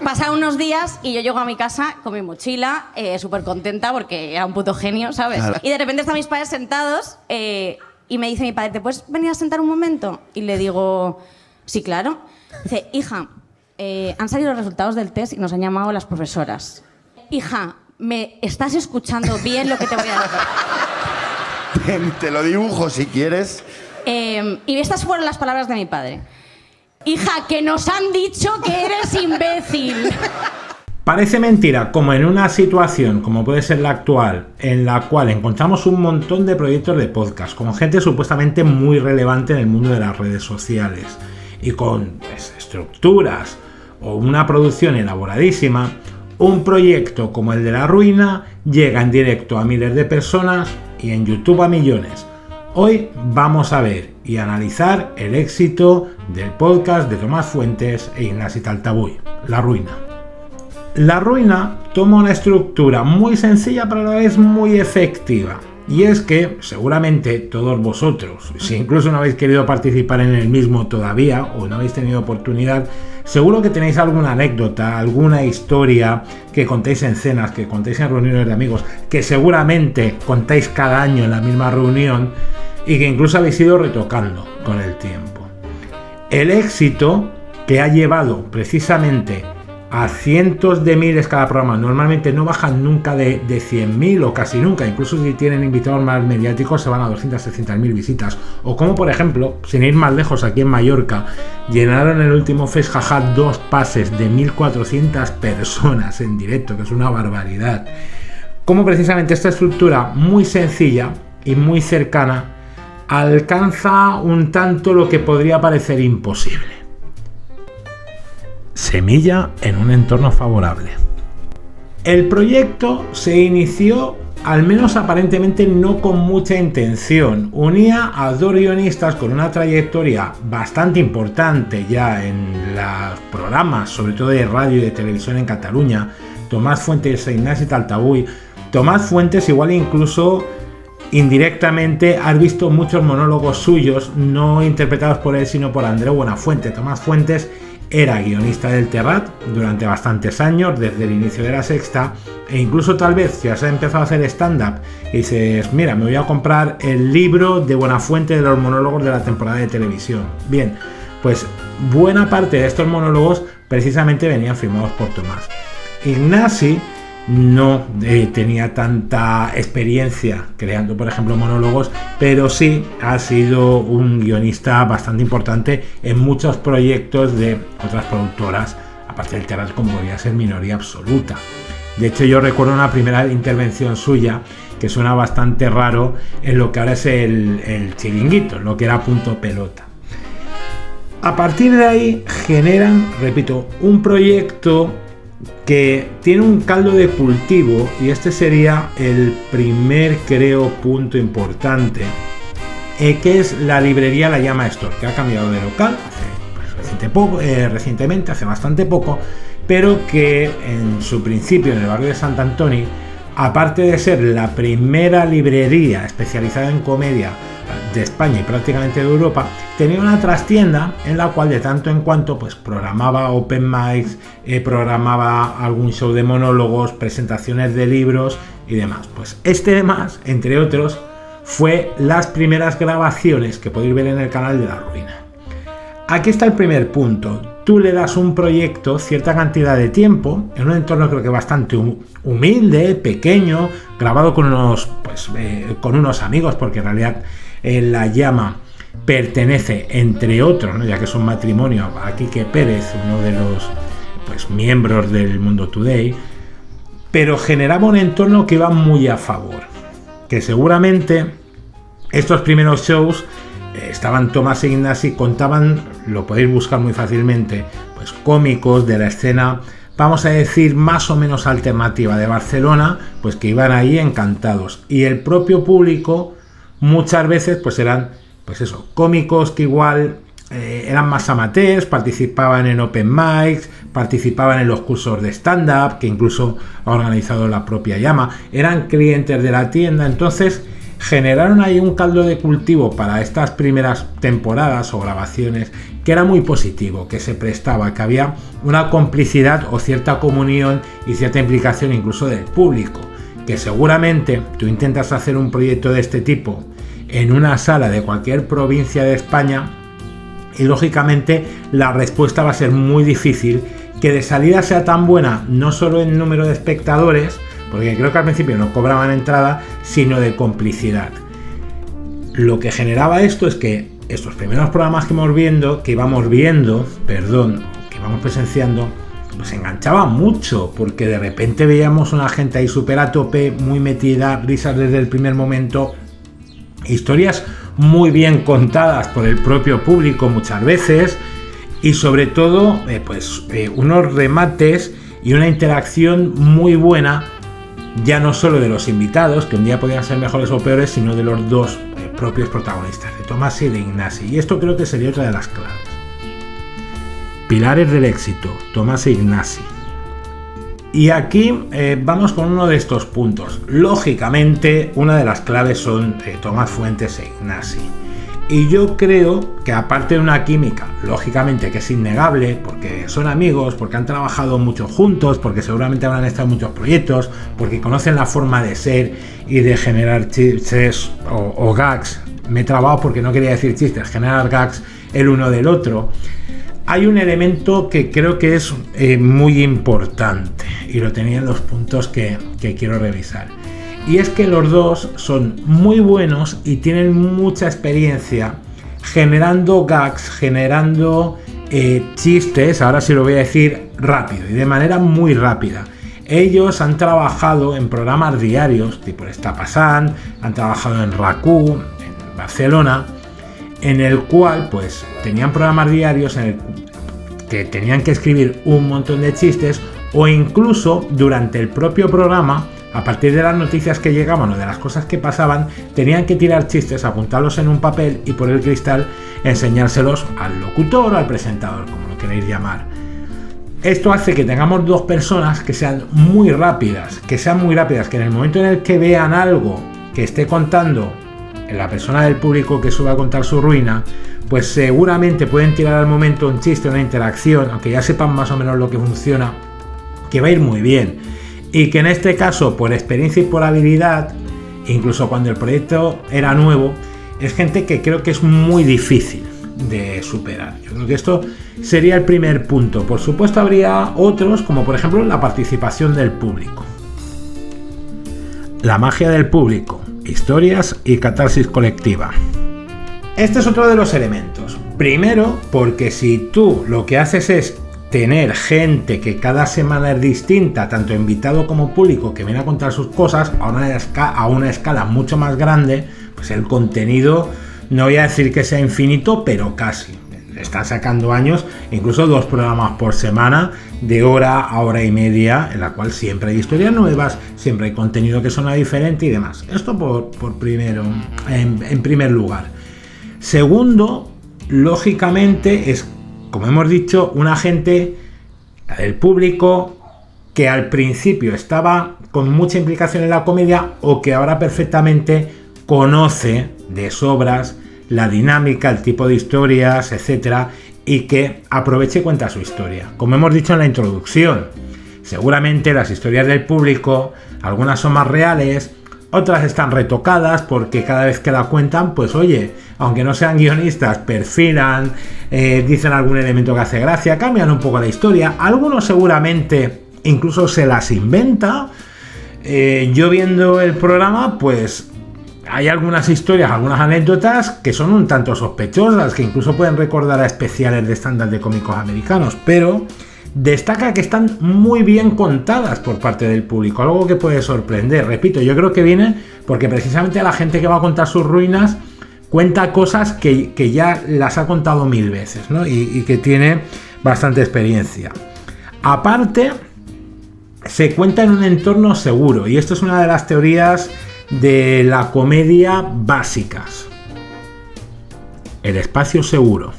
Pasaron unos días y yo llego a mi casa con mi mochila, súper contenta porque era un puto genio, ¿sabes? Claro. Y de repente están mis padres sentados y me dice mi padre, ¿te puedes venir a sentar un momento? Y le digo, sí, claro. Dice, hija, han salido los resultados del test y nos han llamado las profesoras. Hija, ¿me estás escuchando bien lo que te voy a decir? Te lo dibujo si quieres. Y estas fueron las palabras de mi padre. Hija, que nos han dicho que eres imbécil. Parece mentira, como en una situación como puede ser la actual, en la cual encontramos un montón de proyectos de podcast, con gente supuestamente muy relevante en el mundo de las redes sociales, y con estructuras o una producción elaboradísima, un proyecto como el de La Ruina llega en directo a miles de personas y en YouTube a millones. Hoy vamos a ver y analizar el éxito del podcast de Tomás Fuentes e Ignasi Taltabull, La Ruina. La Ruina toma una estructura muy sencilla pero a la vez muy efectiva. Y es que seguramente todos vosotros, si incluso no habéis querido participar en el mismo todavía o no habéis tenido oportunidad, seguro que tenéis alguna anécdota, alguna historia que contéis en cenas, que contéis en reuniones de amigos, que seguramente contáis cada año en la misma reunión y que incluso habéis ido retocando con el tiempo. El éxito que ha llevado precisamente a cientos de miles cada programa, normalmente no bajan nunca de 100.000 o casi nunca, incluso si tienen invitados más mediáticos se van a 200-300.000 visitas, o como por ejemplo, sin ir más lejos, aquí en Mallorca llenaron el último Fest Jaja 2 pases de 1.400 personas en directo, que es una barbaridad. Como precisamente esta estructura muy sencilla y muy cercana alcanza un tanto lo que podría parecer imposible. Semilla en un entorno favorable. El proyecto se inició, al menos aparentemente, no con mucha intención. Unía a dos guionistas con una trayectoria bastante importante ya en los programas, sobre todo de radio y de televisión en Cataluña, Tomás Fuentes e Ignasi Taltabull. Tomás Fuentes igual incluso indirectamente has visto muchos monólogos suyos, no interpretados por él sino por Andreu Buenafuente. Tomás Fuentes era guionista del Terrat durante bastantes años, desde el inicio de La Sexta, e incluso tal vez si has empezado a hacer stand-up y dices, mira, me voy a comprar el libro de Buenafuente de los monólogos de la temporada de televisión. Bien, pues buena parte de estos monólogos precisamente venían firmados por Tomás. Ignasi no tenía tanta experiencia creando, por ejemplo, monólogos, pero sí ha sido un guionista bastante importante en muchos proyectos de otras productoras, aparte del Terrat, como podría ser Minoría Absoluta. De hecho, yo recuerdo una primera intervención suya que suena bastante raro en lo que ahora es el Chiringuito, lo que era Punto Pelota. A partir de ahí generan, repito, un proyecto que tiene un caldo de cultivo, y este sería el primer, creo, punto importante, que es la librería La Llama Store, que ha cambiado de local recientemente, hace bastante poco, pero que en su principio en el barrio de Sant Antoni, aparte de ser la primera librería especializada en comedia de España y prácticamente de Europa, tenía una trastienda en la cual de tanto en cuanto pues programaba open mics, programaba algún show de monólogos, presentaciones de libros y demás. Pues este demás, entre otros, fue las primeras grabaciones que podéis ver en el canal de La Ruina. Aquí está el primer punto. Tú le das un proyecto cierta cantidad de tiempo en un entorno creo que bastante humilde, pequeño, grabado con unos amigos, porque en realidad La Llama pertenece, entre otros, ¿no?, ya que es un matrimonio, a Quique Pérez, uno de los miembros del Mundo Today, pero generaba un entorno que iba muy a favor, que seguramente estos primeros shows estaban Tomás e Ignasi, contaban, lo podéis buscar muy fácilmente, pues cómicos de la escena, vamos a decir, más o menos alternativa de Barcelona, pues que iban ahí encantados, y el propio público muchas veces pues eran, pues eso, cómicos que igual eran más amateurs, participaban en open mics, participaban en los cursos de stand-up que incluso ha organizado la propia Llama, eran clientes de la tienda. Entonces generaron ahí un caldo de cultivo para estas primeras temporadas o grabaciones que era muy positivo, que se prestaba, que había una complicidad o cierta comunión y cierta implicación incluso del público, que seguramente tú intentas hacer un proyecto de este tipo en una sala de cualquier provincia de España y lógicamente la respuesta va a ser muy difícil, que de salida sea tan buena no solo en número de espectadores, porque creo que al principio no cobraban entrada, sino de complicidad. Lo que generaba esto es que estos primeros programas que íbamos presenciando, pues enganchaba mucho, porque de repente veíamos una gente ahí súper a tope, muy metida, risas desde el primer momento, historias muy bien contadas por el propio público muchas veces, y sobre todo unos remates y una interacción muy buena, ya no solo de los invitados, que un día podían ser mejores o peores, sino de los dos propios protagonistas, de Tomás y de Ignasi. Y esto creo que sería otra de las claves. Pilares del éxito, Tomás e Ignasi. Y aquí vamos con uno de estos puntos. Lógicamente, una de las claves son Tomás Fuentes e Ignasi. Y yo creo que aparte de una química, lógicamente que es innegable, porque son amigos, porque han trabajado mucho juntos, porque seguramente habrán estado en muchos proyectos, porque conocen la forma de ser y de generar chistes o gags. Me he trabado porque no quería decir chistes, generar gags el uno del otro. Hay un elemento que creo que es muy importante y lo tenía en los puntos que quiero revisar. Y es que los dos son muy buenos y tienen mucha experiencia generando gags, generando chistes, ahora sí lo voy a decir rápido y de manera muy rápida. Ellos han trabajado en programas diarios, tipo El Está Passant, han trabajado en RAC1, en Barcelona, en el cual pues tenían programas diarios en el que tenían que escribir un montón de chistes, o incluso durante el propio programa, a partir de las noticias que llegaban o de las cosas que pasaban, tenían que tirar chistes, apuntarlos en un papel y por el cristal enseñárselos al locutor o al presentador, como lo queréis llamar. Esto hace que tengamos dos personas que sean muy rápidas, que en el momento en el que vean algo que esté contando la persona del público que suba a contar su ruina, pues seguramente pueden tirar al momento un chiste, una interacción, aunque ya sepan más o menos lo que funciona, que va a ir muy bien. Y que en este caso, por experiencia y por habilidad, incluso cuando el proyecto era nuevo, es gente que creo que es muy difícil de superar. Yo creo que esto sería el primer punto. Por supuesto habría otros, como por ejemplo la participación del público. La magia del público, historias y catarsis colectiva. Este es otro de los elementos. Primero, porque si tú lo que haces es tener gente que cada semana es distinta, tanto invitado como público, que viene a contar sus cosas a una escala mucho más grande, pues el contenido, no voy a decir que sea infinito, pero casi. Están sacando años, incluso 2 programas por semana, de hora a hora y media, en la cual siempre hay historias nuevas, siempre hay contenido que suena diferente y demás. Esto en primer lugar. Segundo, lógicamente, es, como hemos dicho, una gente del público que al principio estaba con mucha implicación en la comedia o que ahora perfectamente conoce de sobras la dinámica, el tipo de historias, etcétera, y que aproveche y cuenta su historia. Como hemos dicho en la introducción, seguramente las historias del público, algunas son más reales, otras están retocadas porque cada vez que la cuentan, pues oye, aunque no sean guionistas, perfilan, dicen algún elemento que hace gracia, cambian un poco la historia. Algunos seguramente incluso se las inventa. Yo viendo el programa, pues hay algunas historias, algunas anécdotas que son un tanto sospechosas, que incluso pueden recordar a especiales de estándar de cómicos americanos, pero destaca que están muy bien contadas por parte del público, algo que puede sorprender. Repito, yo creo que viene porque precisamente la gente que va a contar sus ruinas cuenta cosas que ya las ha contado 1000 veces, ¿no? y que tiene bastante experiencia. Aparte, se cuenta en un entorno seguro, y esto es una de las teorías de la comedia básicas. El espacio seguro.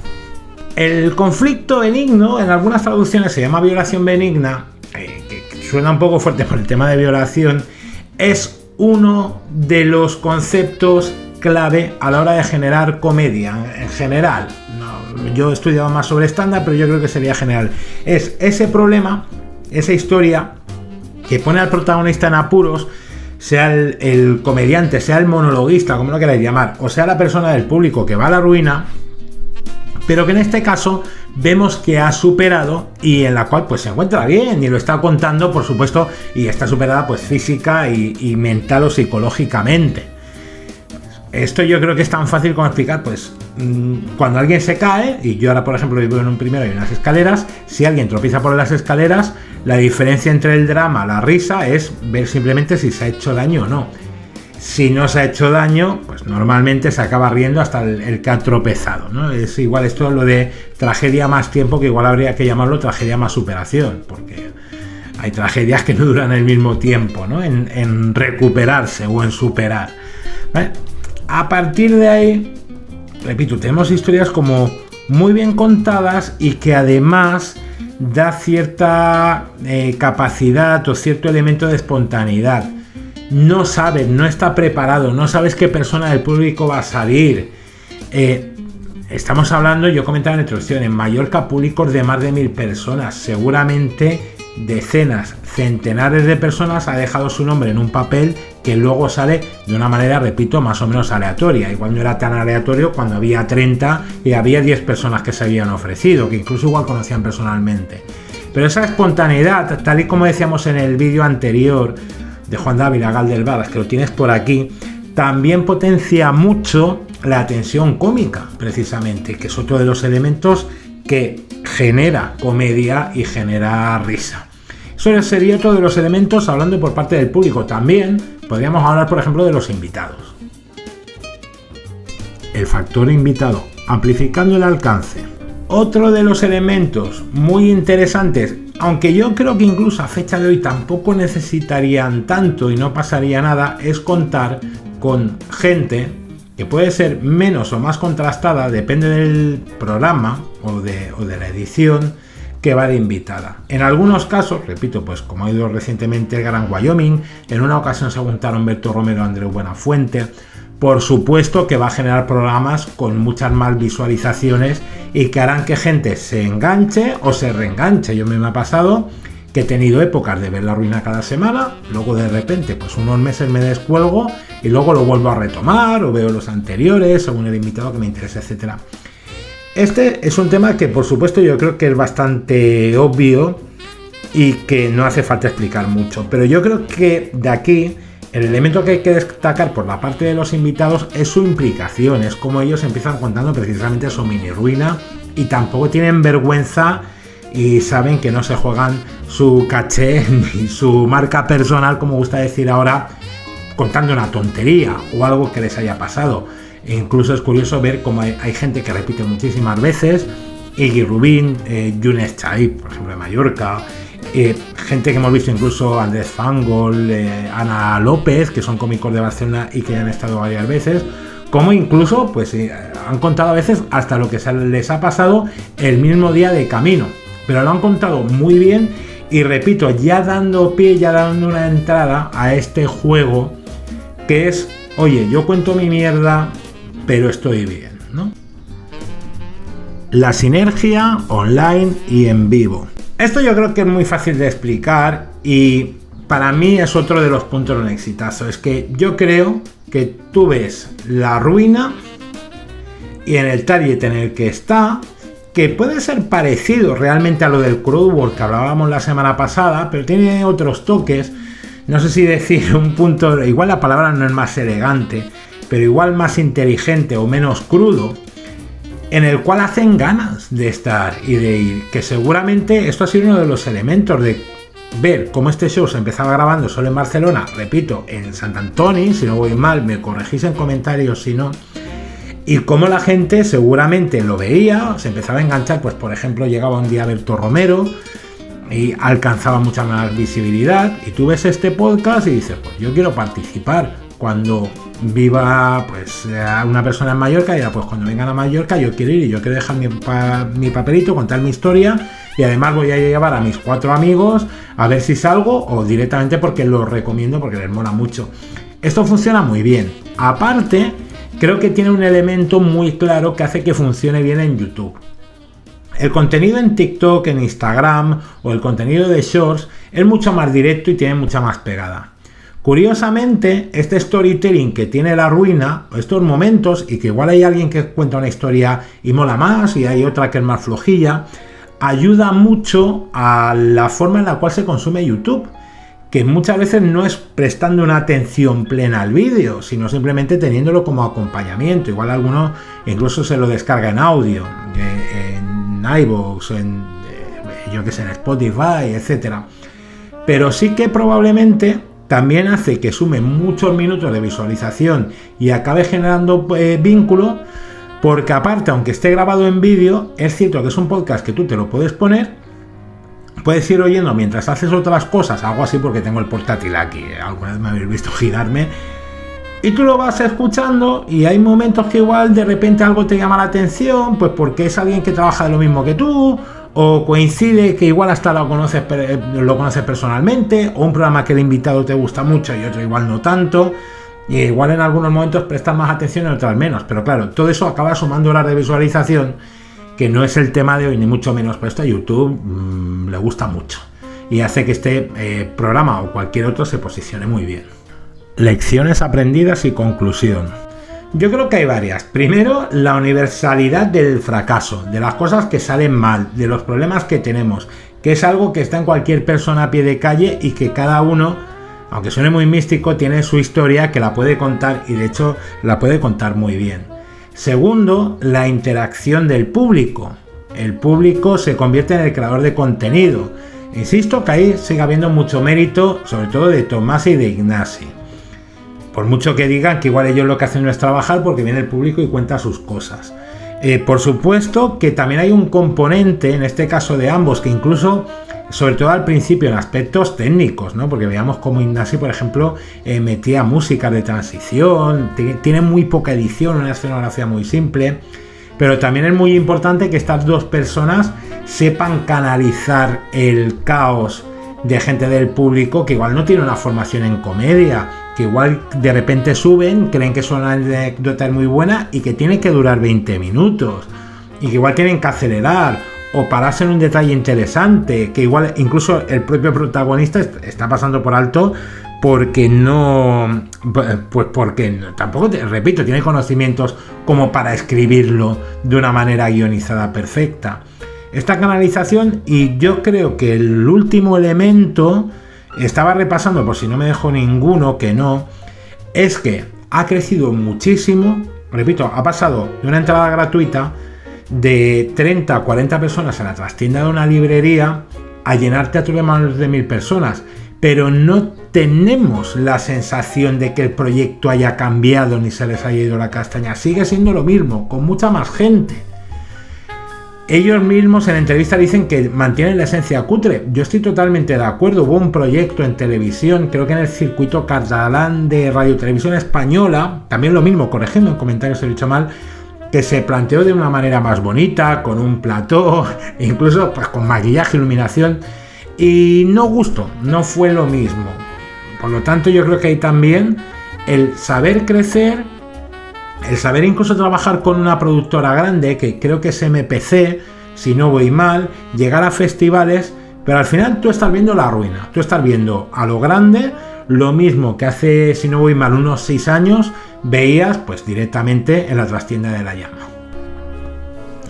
El conflicto benigno, en algunas traducciones se llama violación benigna, que suena un poco fuerte por el tema de violación, es uno de los conceptos clave a la hora de generar comedia en general. No, yo he estudiado más sobre estándar, pero yo creo que sería general. Es ese problema, esa historia que pone al protagonista en apuros, sea el comediante, sea el monologuista, como lo queráis llamar, o sea la persona del público que va a la ruina, pero que en este caso vemos que ha superado y en la cual pues se encuentra bien y lo está contando, por supuesto, y está superada pues física y mental o psicológicamente. Esto yo creo que es tan fácil como explicar, pues cuando alguien se cae, y yo ahora por ejemplo vivo en un primero y unas escaleras, si alguien tropieza por las escaleras, la diferencia entre el drama, la risa, es ver simplemente si se ha hecho daño o no. Si no se ha hecho daño, pues normalmente se acaba riendo hasta el que ha tropezado, ¿no? Es igual esto lo de tragedia más tiempo, que igual habría que llamarlo tragedia más superación, porque hay tragedias que no duran el mismo tiempo, ¿no? En recuperarse o en superar, ¿vale? A partir de ahí, repito, tenemos historias como muy bien contadas y que además da cierta capacidad o cierto elemento de espontaneidad. No sabes, no está preparado, no sabes qué persona del público va a salir. Estamos hablando, yo comentaba en la introducción, en Mallorca públicos de más de 1000 personas, seguramente decenas, centenares de personas ha dejado su nombre en un papel que luego sale de una manera, repito, más o menos aleatoria. Igual no era tan aleatorio cuando había 30 y había 10 personas que se habían ofrecido, que incluso igual conocían personalmente. Pero esa espontaneidad, tal y como decíamos en el vídeo anterior de Juan Dávila, Gal del Varas, que lo tienes por aquí, también potencia mucho la tensión cómica, precisamente, que es otro de los elementos que genera comedia y genera risa. Eso sería otro de los elementos hablando por parte del público. También podríamos hablar, por ejemplo, de los invitados. El factor invitado, amplificando el alcance. Otro de los elementos muy interesantes, aunque yo creo que incluso a fecha de hoy tampoco necesitarían tanto y no pasaría nada, es contar con gente que puede ser menos o más contrastada, depende del programa o de la edición que va de invitada. En algunos casos, repito, pues como ha ido recientemente el Gran Wyoming, en una ocasión se juntaron Berto Romero y Andreu Buenafuente. Por supuesto que va a generar programas con muchas más visualizaciones y que harán que gente se enganche o se reenganche. Yo me ha pasado que he tenido épocas de ver La Ruina cada semana, luego de repente pues unos meses me descuelgo y luego lo vuelvo a retomar o veo los anteriores según el invitado que me interesa, etcétera. Este es un tema que por supuesto yo creo que es bastante obvio y que no hace falta explicar mucho, pero yo creo que de aquí el elemento que hay que destacar por la parte de los invitados es su implicación, es como ellos empiezan contando precisamente su mini ruina y tampoco tienen vergüenza y saben que no se juegan su caché ni su marca personal, como gusta decir ahora, contando una tontería o algo que les haya pasado. E incluso es curioso ver cómo hay gente que repite muchísimas veces, Iggy Rubín, Younes Chaib, por ejemplo, de Mallorca, gente que hemos visto incluso Andrés Fangol, Ana López, que son cómicos de Barcelona y que ya han estado varias veces, como incluso pues han contado a veces hasta lo que les ha pasado el mismo día de camino, pero lo han contado muy bien y repito, ya dando pie, ya dando una entrada a este juego que es, oye, yo cuento mi mierda, pero estoy bien, ¿no? La sinergia online y en vivo. Esto yo creo que es muy fácil de explicar y para mí es otro de los puntos de un exitazo. Es que yo creo que tú ves La Ruina y en el target en el que está, que puede ser parecido realmente a lo del crowdwork que hablábamos la semana pasada, pero tiene otros toques. No sé si decir un punto, igual la palabra no es más elegante, pero igual más inteligente o menos crudo, en el cual hacen ganas de estar y de ir, que seguramente esto ha sido uno de los elementos de ver cómo este show se empezaba grabando solo en Barcelona, repito, en Sant Antoni, si no voy mal, me corregís en comentarios si no, y cómo la gente seguramente lo veía, se empezaba a enganchar, pues por ejemplo llegaba un día Berto Romero y alcanzaba mucha más visibilidad, y tú ves este podcast y dices, pues yo quiero participar. Cuando viva pues una persona en Mallorca, y pues cuando vengan a Mallorca yo quiero ir y yo quiero dejar mi papelito, contar mi historia, y además voy a llevar a mis 4 amigos a ver si salgo, o directamente porque los recomiendo porque les mola mucho. Esto funciona muy bien. Aparte, creo que tiene un elemento muy claro que hace que funcione bien en YouTube. El contenido en TikTok, en Instagram o el contenido de Shorts es mucho más directo y tiene mucha más pegada. Curiosamente, este storytelling que tiene La Ruina, estos momentos, y que igual hay alguien que cuenta una historia y mola más y hay otra que es más flojilla, ayuda mucho a la forma en la cual se consume YouTube, que muchas veces no es prestando una atención plena al vídeo, sino simplemente teniéndolo como acompañamiento. Igual alguno incluso se lo descarga en audio, en iVoox, yo que sé, en Spotify, etcétera. Pero sí que probablemente también hace que sume muchos minutos de visualización y acabe generando vínculo, porque aparte, aunque esté grabado en vídeo, es cierto que es un podcast que tú te lo puedes poner, puedes ir oyendo mientras haces otras cosas, algo así porque tengo el portátil aquí, alguna vez me habéis visto girarme, y tú lo vas escuchando y hay momentos que igual de repente algo te llama la atención, pues porque es alguien que trabaja de lo mismo que tú, o coincide que igual hasta lo conoces personalmente, o un programa que el invitado te gusta mucho y otro igual no tanto, y igual en algunos momentos prestas más atención y en otras menos, pero claro, todo eso acaba sumando horas de visualización, que no es el tema de hoy ni mucho menos, pero esto a YouTube le gusta mucho y hace que este programa o cualquier otro se posicione muy bien. Lecciones aprendidas y conclusión. Yo creo que hay varias. Primero, la universalidad del fracaso, de las cosas que salen mal, de los problemas que tenemos, que es algo que está en cualquier persona a pie de calle y que cada uno, aunque suene muy místico, tiene su historia que la puede contar, y de hecho la puede contar muy bien. Segundo, la interacción del público. El público se convierte en el creador de contenido. Insisto que ahí sigue habiendo mucho mérito, sobre todo de Tomás y de Ignasi. Por mucho que digan que igual ellos lo que hacen no es trabajar, porque viene el público y cuenta sus cosas. Por supuesto que también hay un componente, en este caso de ambos, que incluso, sobre todo al principio, en aspectos técnicos, ¿no? Porque veíamos como Ignasi, por ejemplo, metía música de transición, tiene muy poca edición, una escenografía muy simple, pero también es muy importante que estas dos personas sepan canalizar el caos de gente del público que igual no tiene una formación en comedia, que igual de repente suben, creen que es una anécdota muy buena y que tiene que durar 20 minutos, y que igual tienen que acelerar o pararse en un detalle interesante, que igual incluso el propio protagonista está pasando por alto porque no, pues porque tampoco, repito, tiene conocimientos como para escribirlo de una manera guionizada perfecta. Esta canalización, y yo creo que el último elemento, estaba repasando por si no me dejo ninguno, que no, es que ha crecido muchísimo. Repito, ha pasado de una entrada gratuita de 30 a 40 personas en la trastienda de una librería a llenar teatro de más de 1000 personas, pero no tenemos la sensación de que el proyecto haya cambiado ni se les haya ido la castaña. Sigue siendo lo mismo, con mucha más gente. Ellos mismos en entrevista dicen que mantienen la esencia cutre. Yo estoy totalmente de acuerdo. Hubo un proyecto en televisión, creo que en el circuito catalán de Radio Televisión Española, también lo mismo, corregidme en comentarios si he dicho mal, que se planteó de una manera más bonita, con un plató, incluso pues con maquillaje, iluminación, y no gustó, no fue lo mismo. Por lo tanto, yo creo que hay también el saber crecer, el saber incluso trabajar con una productora grande, que creo que es MPC, si no voy mal, llegar a festivales, pero al final tú estás viendo La Ruina, tú estás viendo a lo grande, lo mismo que hace, si no voy mal, unos 6 años, veías pues directamente en la trastienda de La Llama.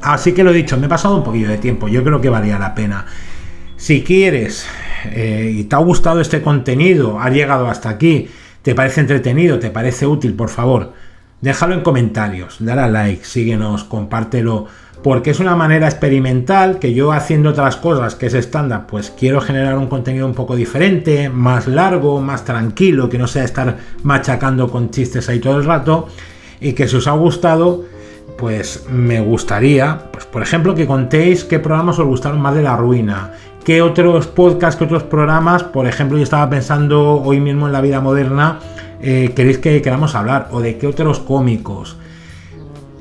Así que lo dicho, me he pasado un poquillo de tiempo, yo creo que valía la pena. Si quieres y te ha gustado este contenido, has llegado hasta aquí, te parece entretenido, te parece útil, por favor, déjalo en comentarios, dale a like, síguenos, compártelo, porque es una manera experimental que yo, haciendo otras cosas que es estándar, pues quiero generar un contenido un poco diferente, más largo, más tranquilo, que no sea estar machacando con chistes ahí todo el rato, y que si os ha gustado, pues me gustaría, pues por ejemplo, que contéis qué programas os gustaron más de La Ruina, qué otros podcasts, qué otros programas, por ejemplo, yo estaba pensando hoy mismo en La Vida Moderna, queréis que queramos hablar, o de qué otros cómicos.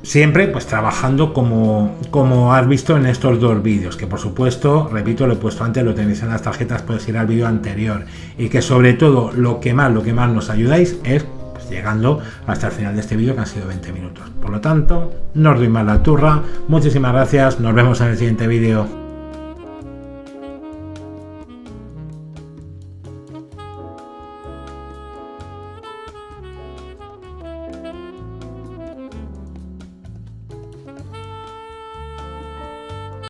Siempre pues trabajando como has visto en estos dos vídeos, que por supuesto, repito, lo he puesto antes, lo tenéis en las tarjetas, podéis ir al vídeo anterior, y que sobre todo lo que más nos ayudáis es llegando hasta el final de este vídeo, que han sido 20 minutos. Por lo tanto, no os doy más la turra. Muchísimas gracias, nos vemos en el siguiente vídeo.